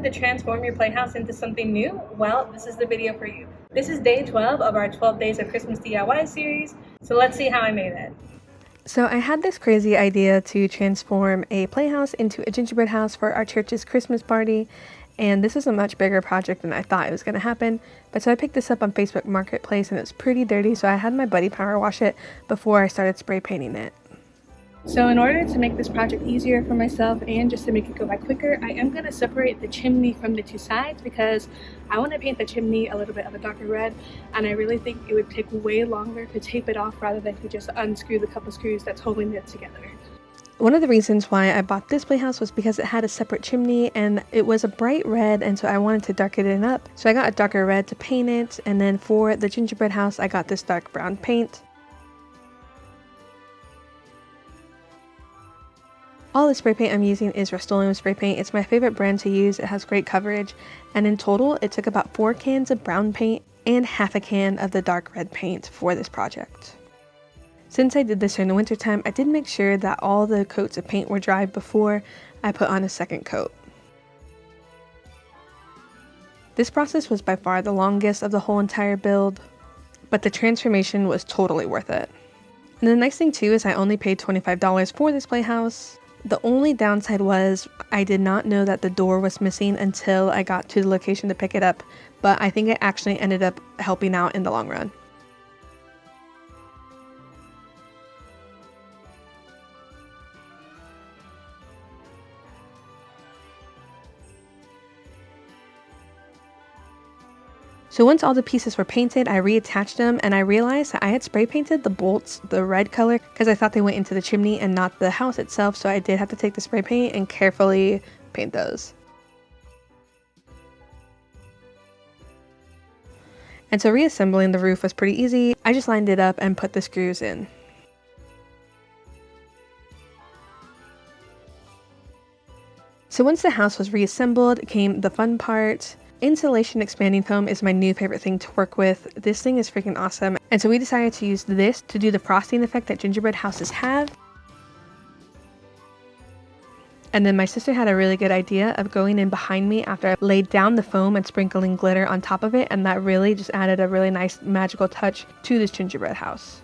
wanted to transform your playhouse into something new? Well, this is the video for you. This is day 12 of our 12 Days of Christmas DIY series, so let's see how I made it. So I had this crazy idea to transform a playhouse into a gingerbread house for our church's Christmas party, and this was a much bigger project than I thought it was going to happen. But so I picked this up on Facebook Marketplace, and it was pretty dirty, so I had my buddy power wash it before I started spray painting it. So in order to make this project easier for myself and just to make it go by quicker, I am going to separate the chimney from the two sides because I want to paint the chimney a little bit of a darker red, and I really think it would take way longer to tape it off rather than to just unscrew the couple screws that's holding it together. One of the reasons why I bought this playhouse was because it had a separate chimney and it was a bright red, and so I wanted to darken it up. So I got a darker red to paint it, and then for the gingerbread house I got this dark brown paint. All the spray paint I'm using is Rust-Oleum spray paint. It's my favorite brand to use. It has great coverage, and in total it took about 4 cans of brown paint and half a can of the dark red paint for this project. Since I did this during the winter time, I did make sure that all the coats of paint were dry before I put on a second coat. This process was by far the longest of the whole entire build, but the transformation was totally worth it. And the nice thing too is I only paid $25 for this playhouse. The only downside was I did not know that the door was missing until I got to the location to pick it up, but I think it actually ended up helping out in the long run. So once all the pieces were painted, I reattached them, and I realized that I had spray painted the bolts the red color because I thought they went into the chimney and not the house itself, so I did have to take the spray paint and carefully paint those. And so reassembling the roof was pretty easy. I just lined it up and put the screws in. So once the house was reassembled, came the fun part. Insulation expanding foam is my new favorite thing to work with. This thing is freaking awesome. And so we decided to use this to do the frosting effect that gingerbread houses have. And then my sister had a really good idea of going in behind me after I laid down the foam and sprinkling glitter on top of it, and that really just added a really nice magical touch to this gingerbread house.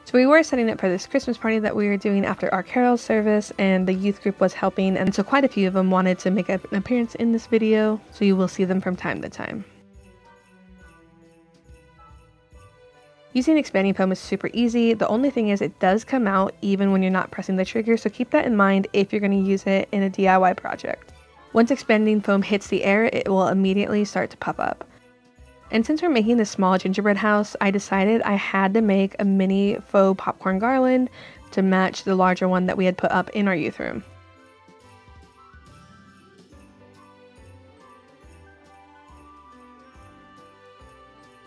So we were setting up for this Christmas party that we were doing after our carol service, and the youth group was helping, and so quite a few of them wanted to make an appearance in this video, so you will see them from time to time. Using expanding foam is super easy. The only thing is it does come out even when you're not pressing the trigger, so keep that in mind if you're going to use it in a DIY project. Once expanding foam hits the air, it will immediately start to puff up. And since we're making this small gingerbread house, I decided I had to make a mini faux popcorn garland to match the larger one that we had put up in our youth room.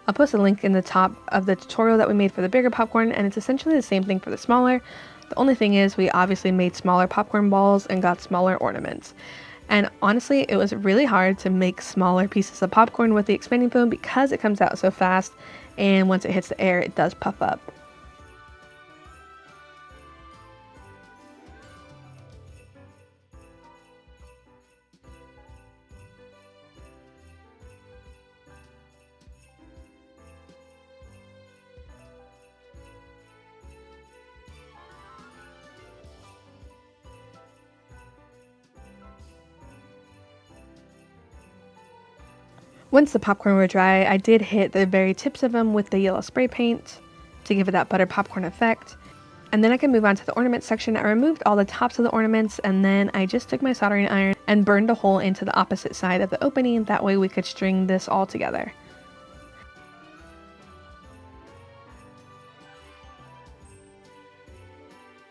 I'll post a link in the top of the tutorial that we made for the bigger popcorn, and it's essentially the same thing for the smaller. The only thing is we obviously made smaller popcorn balls and got smaller ornaments. And honestly, it was really hard to make smaller pieces of popcorn with the expanding foam because it comes out so fast, and once it hits the air, it does puff up. Once the popcorn were dry, I did hit the very tips of them with the yellow spray paint to give it that butter popcorn effect. And then I can move on to the ornament section. I removed all the tops of the ornaments, and then I just took my soldering iron and burned a hole into the opposite side of the opening. That way we could string this all together.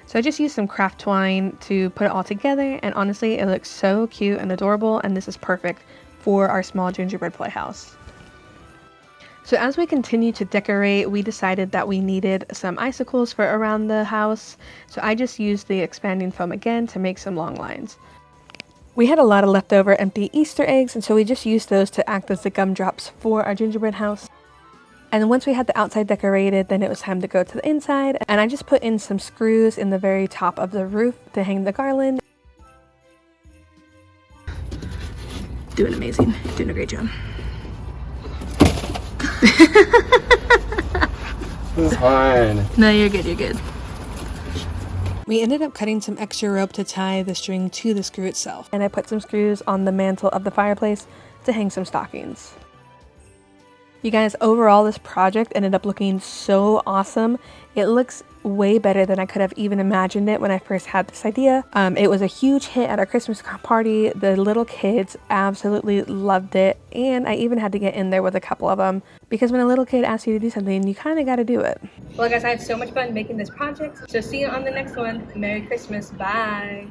So I just used some craft twine to put it all together, and honestly it looks so cute and adorable, and this is perfect for our small gingerbread playhouse. So as we continue to decorate, we decided that we needed some icicles for around the house, so I just used the expanding foam again to make some long lines. We had a lot of leftover empty Easter eggs, and so we just used those to act as the gumdrops for our gingerbread house. And then once we had the outside decorated, then it was time to go to the inside. And I just put in some screws in the very top of the roof to hang the garland. Doing amazing. Doing a great job. It's fine. No, you're good, you're good. We ended up cutting some extra rope to tie the string to the screw itself. And I put some screws on the mantle of the fireplace to hang some stockings. You guys, overall this project ended up looking so awesome. It looks way better than I could have even imagined it when I first had this idea. It was a huge hit at our Christmas party. The little kids absolutely loved it, and I even had to get in there with a couple of them because when a little kid asks you to do something, you kind of got to do it. Well guys, I had so much fun making this project, so see you on the next one. Merry Christmas. Bye.